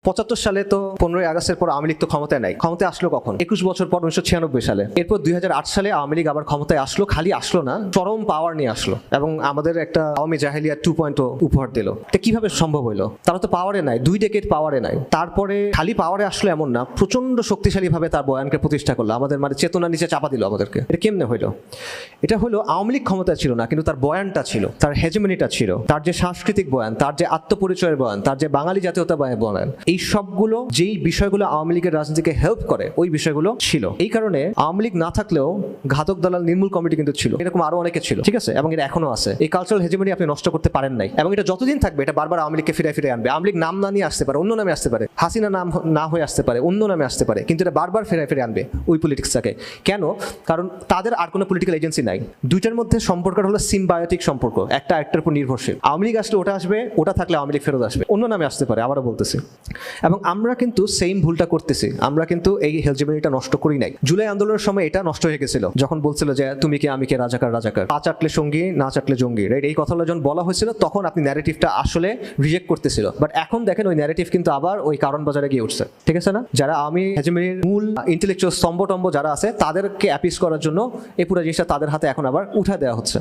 75 সালে তো 15ই আগস্টের পর আওয়ামী লীগ তো ক্ষমতায় নাই। ক্ষমতায় আসলো কখন? 21 বছর পর 1996 সালে। এরপর 2008 সালে আওয়ামী লীগ আবার ক্ষমতায় আসলো। খালি আসলো না, চরম পাওয়ার নিয়ে আসলো এবং আমাদের একটা আওয়ামী জাহেলিয়া 2.0 উপহার দিল। এটা কিভাবে সম্ভব হলো? তারা তো পাওয়ারে নাই, 2 ডেকেড পাওয়ারে নাই। তারপরে খালি পাওয়ারে আসলো এমন না, প্রচন্ড শক্তিশালী ভাবে তার বয়ানকে প্রতিষ্ঠা করলো, আমাদের মানে চেতনা নিচে চাপা দিল আমাদেরকে। এটা কেমনে হইলো? এটা হলো আওয়ামী লীগ ক্ষমতায় ছিল না, কিন্তু তার বয়ানটা ছিল, তার হেজেমনিটা ছিল, তার যে সাংস্কৃতিক বয়ান, তার যে আত্মপরিচয়ের বয়ান, তার যে বাঙালি জাতীয়তা বয়ান, এই সবগুলো যেই বিষয়গুলো আওয়ামী লীগের রাজনীতিকে হেল্প করে ওই বিষয়গুলো ছিল। এই কারণে আওয়ামী লীগ না থাকলেও ঘাতক দালাল নির্মূল কমিটি কিন্তু ছিল, এরকম আরো অনেকে ছিল, ঠিক আছে? এবং এটা এখনো আছে। এই কালচারাল হেজেমনি আপনি নষ্ট করতে পারেন নাই, এবং এটা যতদিন থাকবে এটা বারবার আওয়ামী লীগকে ফিরে ফিরে আনবে। আওয়ামী লীগ নাম না নিয়ে আসতে পারে, অন্য নামে আসতে পারে, হাসিনা নাম না হয়ে আসতে পারে, অন্য নামে আসতে পারে, কিন্তু এটা বারবার ফিরে ফিরে আনবে ওই পলিটিক্সটাকে। কেন? কারণ তাদের আর কোনো পলিটিক্যাল এজেন্সি নাই। দুইটার মধ্যে সম্পর্কটা হলো সিম্বায়োটিক সম্পর্ক, একটা একটার উপর নির্ভরশীল। আওয়ামী লীগ আসলে ওটা আসবে, ওটা থাকলে আওয়ামী লীগ ফেরত আসবে, অন্য নামে আসতে পারে, আবারও বলতেছি। এবং আমরা কিন্তু সেম ভুলটা করতেছি। আমরা কিন্তু এই হেজেমনিটা নষ্ট করি নাই। জুলাই আন্দোলনের সময় এটা নষ্ট হয়ে গেছিল, যখন বলছিল যে তুমি কি আমি কে, রাজাকার রাজাকার, পা চাটলে সঙ্গী না চাটলে জঙ্গি, রাইট? এই কথাগুলো যখন বলা হয়েছিল তখন আপনি ন্যারেটিভটা আসলে রিজেক্ট করতেছিল। বাট এখন দেখেন ওই ন্যারেটিভ কিন্তু আবার ওই কারণ বাজারে গিয়ে উঠছে, ঠিক আছে না? যারা আমি হেজেমনির মূল ইন্টেলেকচুয়াল স্তম্ভ টম্ব যারা আছে তাদেরকে অ্যাপিস করার জন্য এই পুরো জিনিসটা তাদের হাতে এখন আবার উঠা দেওয়া হচ্ছে।